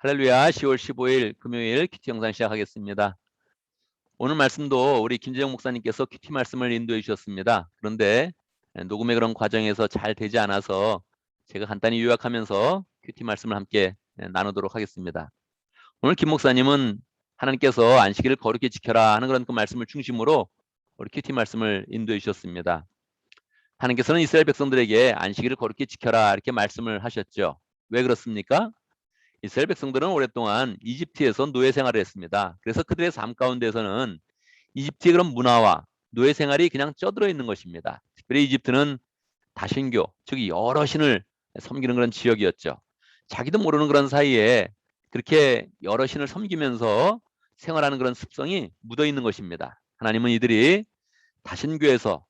할렐루야. 10월 15일 금요일 큐티 영상 시작하겠습니다. 오늘 말씀도 우리 김재영 목사님께서 큐티 말씀을 인도해 주셨습니다. 그런데 녹음의 그런 과정에서 잘 되지 않아서 제가 간단히 요약하면서 큐티 말씀을 함께 나누도록 하겠습니다. 오늘 김 목사님은 하나님께서 안식일을 거룩히 지켜라 하는 그런 그 말씀을 중심으로 우리 큐티 말씀을 인도해 주셨습니다. 하나님께서는 이스라엘 백성들에게 안식일을 거룩히 지켜라 이렇게 말씀을 하셨죠. 왜 그렇습니까? 이스라엘 백성들은 오랫동안 이집트에서 노예 생활을 했습니다. 그래서 그들의 삶 가운데서는 이집트의 그런 문화와 노예 생활이 그냥 쪄들어 있는 것입니다. 특별히 이집트는 다신교, 즉 여러 신을 섬기는 그런 지역이었죠. 자기도 모르는 그런 사이에 그렇게 여러 신을 섬기면서 생활하는 그런 습성이 묻어 있는 것입니다. 하나님은 이들이 다신교에서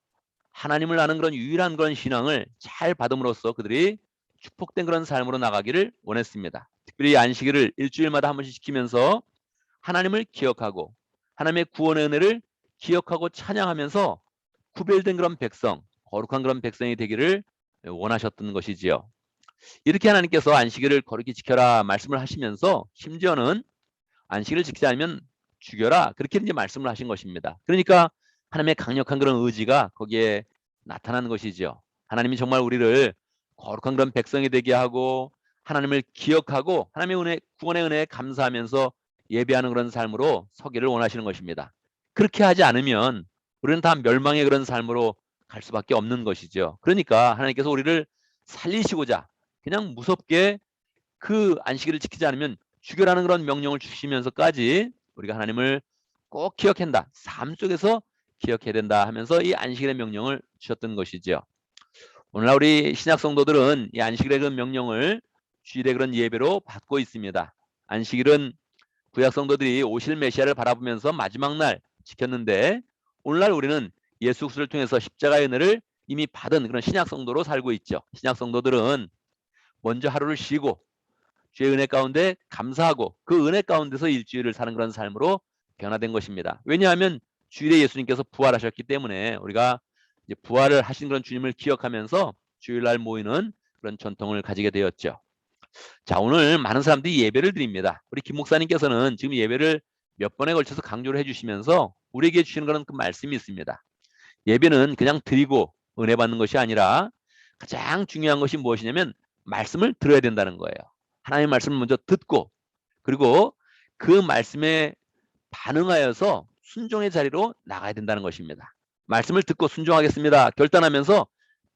하나님을 아는 그런 유일한 그런 신앙을 잘 받음으로써 그들이 축복된 그런 삶으로 나가기를 원했습니다. 특별히 안식일을 일주일마다 한 번씩 지키면서 하나님을 기억하고 하나님의 구원의 은혜를 기억하고 찬양하면서 구별된 그런 백성, 거룩한 그런 백성이 되기를 원하셨던 것이지요. 이렇게 하나님께서 안식일을 거룩히 지켜라 말씀을 하시면서 심지어는 안식일을 지키지 않으면 죽여라 그렇게 이제 말씀을 하신 것입니다. 그러니까 하나님의 강력한 그런 의지가 거기에 나타나는 것이죠. 하나님이 정말 우리를 거룩한 그런 백성이 되게 하고 하나님을 기억하고 하나님의 은혜, 구원의 은혜에 감사하면서 예배하는 그런 삶으로 서기를 원하시는 것입니다. 그렇게 하지 않으면 우리는 다 멸망의 그런 삶으로 갈 수밖에 없는 것이죠. 그러니까 하나님께서 우리를 살리시고자 그냥 무섭게 그 안식일을 지키지 않으면 죽여라는 그런 명령을 주시면서까지 우리가 하나님을 꼭 기억한다. 삶 속에서 기억해야 된다 하면서 이 안식일의 명령을 주셨던 것이죠. 오늘날 우리 신약 성도들은 이 안식일의 그런 명령을 주일의 그런 예배로 받고 있습니다. 안식일은 구약 성도들이 오실 메시아를 바라보면서 마지막 날 지켰는데 오늘날 우리는 예수 그리스도를 통해서 십자가의 은혜를 이미 받은 그런 신약 성도로 살고 있죠. 신약 성도들은 먼저 하루를 쉬고 주의 은혜 가운데 감사하고 그 은혜 가운데서 일주일을 사는 그런 삶으로 변화된 것입니다. 왜냐하면 주일에 예수님께서 부활하셨기 때문에 우리가 이제 부활을 하신 그런 주님을 기억하면서 주일날 모이는 그런 전통을 가지게 되었죠. 자, 오늘 많은 사람들이 예배를 드립니다. 우리 김 목사님께서는 지금 예배를 몇 번에 걸쳐서 강조를 해주시면서 우리에게 주시는 그런 그 말씀이 있습니다. 예배는 그냥 드리고 은혜 받는 것이 아니라 가장 중요한 것이 무엇이냐면 말씀을 들어야 된다는 거예요. 하나님의 말씀을 먼저 듣고 그리고 그 말씀에 반응하여서 순종의 자리로 나가야 된다는 것입니다. 말씀을 듣고 순종하겠습니다. 결단하면서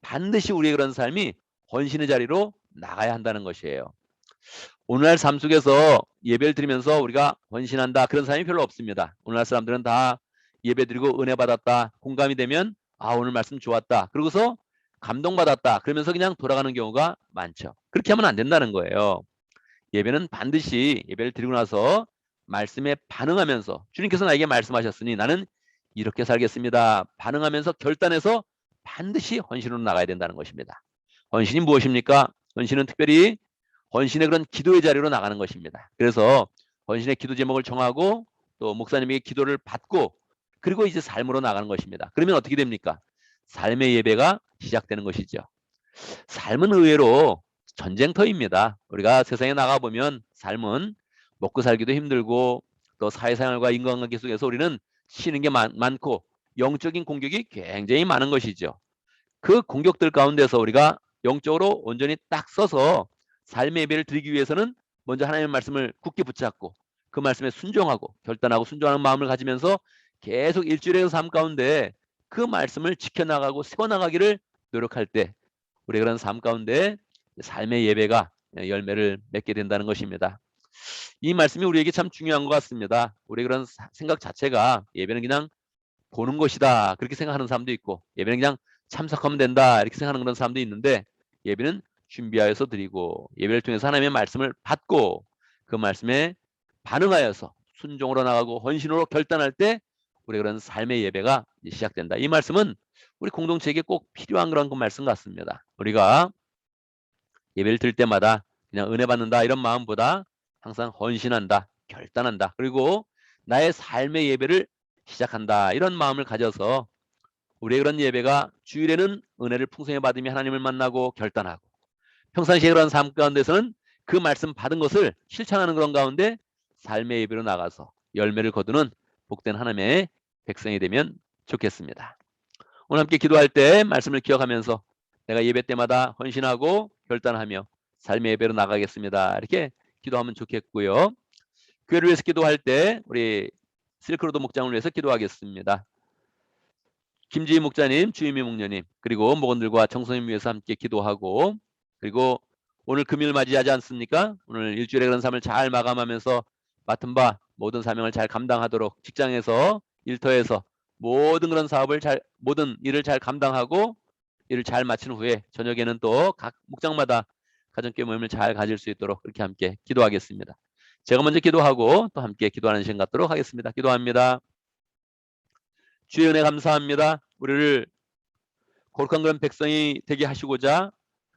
반드시 우리의 그런 삶이 헌신의 자리로 나가야 한다는 것이에요. 오늘날 삶 속에서 예배를 드리면서 우리가 헌신한다 그런 사람이 별로 없습니다. 오늘날 사람들은 다 예배 드리고 은혜 받았다 공감이 되면 아 오늘 말씀 좋았다 그러고서 감동받았다 그러면서 그냥 돌아가는 경우가 많죠. 그렇게 하면 안 된다는 거예요. 예배는 반드시 예배를 드리고 나서 말씀에 반응하면서 주님께서 나에게 말씀하셨으니 나는 이렇게 살겠습니다. 반응하면서 결단해서 반드시 헌신으로 나가야 된다는 것입니다. 헌신이 무엇입니까? 헌신은 특별히 헌신의 그런 기도의 자리로 나가는 것입니다. 그래서 헌신의 기도 제목을 정하고 또 목사님에게 기도를 받고 그리고 이제 삶으로 나가는 것입니다. 그러면 어떻게 됩니까? 삶의 예배가 시작되는 것이죠. 삶은 의외로 전쟁터입니다. 우리가 세상에 나가보면 삶은 먹고 살기도 힘들고 또 사회생활과 인간관계 속에서 우리는 쉬는 게 많고 영적인 공격이 굉장히 많은 것이죠. 그 공격들 가운데서 우리가 영적으로 온전히 딱 서서 삶의 예배를 드리기 위해서는 먼저 하나님의 말씀을 굳게 붙잡고 그 말씀에 순종하고 결단하고 순종하는 마음을 가지면서 계속 일주일의 삶 가운데 그 말씀을 지켜나가고 세워나가기를 노력할 때 우리가 그런 삶 가운데 삶의 예배가 열매를 맺게 된다는 것입니다. 이 말씀이 우리에게 참 중요한 것 같습니다. 우리 그런 생각 자체가 예배는 그냥 보는 것이다 그렇게 생각하는 사람도 있고 예배는 그냥 참석하면 된다 이렇게 생각하는 그런 사람도 있는데 예배는 준비하여서 드리고 예배를 통해서 하나님의 말씀을 받고 그 말씀에 반응하여서 순종으로 나가고 헌신으로 결단할 때 우리 그런 삶의 예배가 시작된다. 이 말씀은 우리 공동체에게 꼭 필요한 그런 그 말씀 같습니다. 우리가 예배를 드릴 때마다 그냥 은혜 받는다 이런 마음보다 항상 헌신한다, 결단한다. 그리고 나의 삶의 예배를 시작한다. 이런 마음을 가져서 우리의 그런 예배가 주일에는 은혜를 풍성히 받으며 하나님을 만나고 결단하고 평상시에 그런 삶 가운데서는 그 말씀 받은 것을 실천하는 그런 가운데 삶의 예배로 나가서 열매를 거두는 복된 하나님의 백성이 되면 좋겠습니다. 오늘 함께 기도할 때 말씀을 기억하면서 내가 예배 때마다 헌신하고 결단하며 삶의 예배로 나가겠습니다. 이렇게 기도하면 좋겠고요. 교회를 위해서 기도할 때 우리 실크로드 목장을 위해서 기도하겠습니다. 김지희 목자님, 주임미 목녀님, 그리고 목원들과 정성님 위해서 함께 기도하고, 그리고 오늘 금요일 맞이하지 않습니까? 오늘 일주일의 그런 삶을 잘 마감하면서 맡은 바 모든 사명을 잘 감당하도록 직장에서 일터에서 모든 그런 사업을 모든 일을 잘 감당하고 일을 잘 마친 후에 저녁에는 또 각 목장마다 가정교회 모임을 잘 가질 수 있도록 그렇게 함께 기도하겠습니다. 제가 먼저 기도하고 또 함께 기도하는 시간 갖도록 하겠습니다. 기도합니다. 주의 은혜 감사합니다. 우리를 거룩한 그런 백성이 되게 하시고자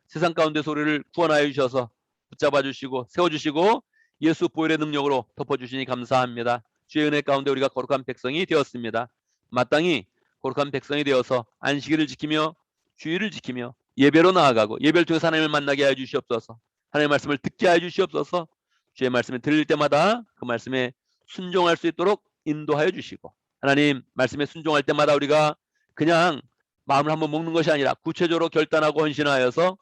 세상 가운데서 우리를 구원하여 주셔서 붙잡아 주시고 세워주시고 예수 보혈의 능력으로 덮어주시니 감사합니다. 주의 은혜 가운데 우리가 거룩한 백성이 되었습니다. 마땅히 거룩한 백성이 되어서 안식일을 지키며 주일을 지키며 예배로 나아가고 예배를 통해서 하나님을 만나게 하여 주시옵소서. 하나님의 말씀을 듣게 하여 주시옵소서. 주의 말씀을 들을 때마다 그 말씀에 순종할 수 있도록 인도하여 주시고 하나님 말씀에 순종할 때마다 우리가 그냥 마음을 한번 먹는 것이 아니라 구체적으로 결단하고 헌신하여서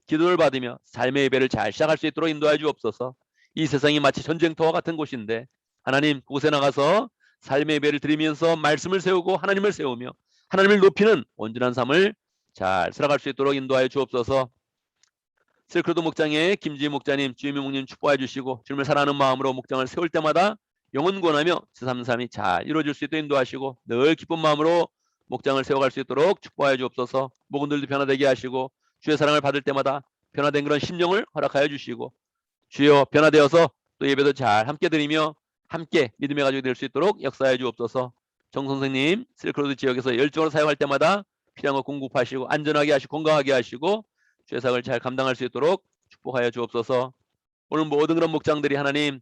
기도를 받으며 삶의 예배를 잘 시작할 수 있도록 인도하여 주옵소서. 이 세상이 마치 전쟁터와 같은 곳인데 하나님 그곳에 나가서 삶의 예배를 드리면서 말씀을 세우고 하나님을 세우며 하나님을 높이는 온전한 삶을 잘 살아갈 수 있도록 인도하여 주옵소서. 실크로드 목장의 김지희 목자님, 주임미 목님 축복해 주시고 주님을 사랑하는 마음으로 목장을 세울 때마다 영원 권하며 제3삶이 잘 이루어질 수 있도록 인도하시고 늘 기쁜 마음으로 목장을 세워갈 수 있도록 축복하여 주옵소서. 목원들도 변화되게 하시고 주의 사랑을 받을 때마다 변화된 그런 심령을 허락하여 주시고 주여 변화되어서 또 예배도 잘 함께 드리며 함께 믿음의 가족이 될 수 있도록 역사해 주옵소서. 정 선생님 실크로드 지역에서 열정으로 사용할 때마다 필요한 것 공급하시고 안전하게 하시고 건강하게 하시고 주의 사역을 잘 감당할 수 있도록 축복하여 주옵소서. 오늘 모든 그런 목장들이 하나님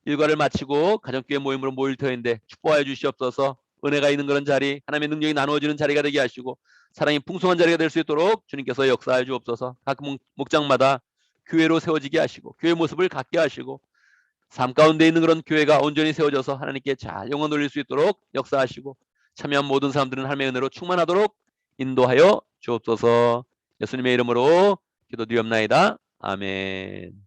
일과를 마치고 가정교회 모임으로 모일 터인데 축복하여 주시옵소서. 은혜가 있는 그런 자리, 하나님의 능력이 나누어지는 자리가 되게 하시고 사랑이 풍성한 자리가 될 수 있도록 주님께서 역사하여 주옵소서. 각 목장마다 교회로 세워지게 하시고 교회 모습을 갖게 하시고 삶 가운데 있는 그런 교회가 온전히 세워져서 하나님께 잘 영광 돌릴 수 있도록 역사하시고 참여한 모든 사람들은 하나님의 은혜로 충만하도록 인도하여 주옵소서. 예수님의 이름으로 기도드리옵나이다. 아멘.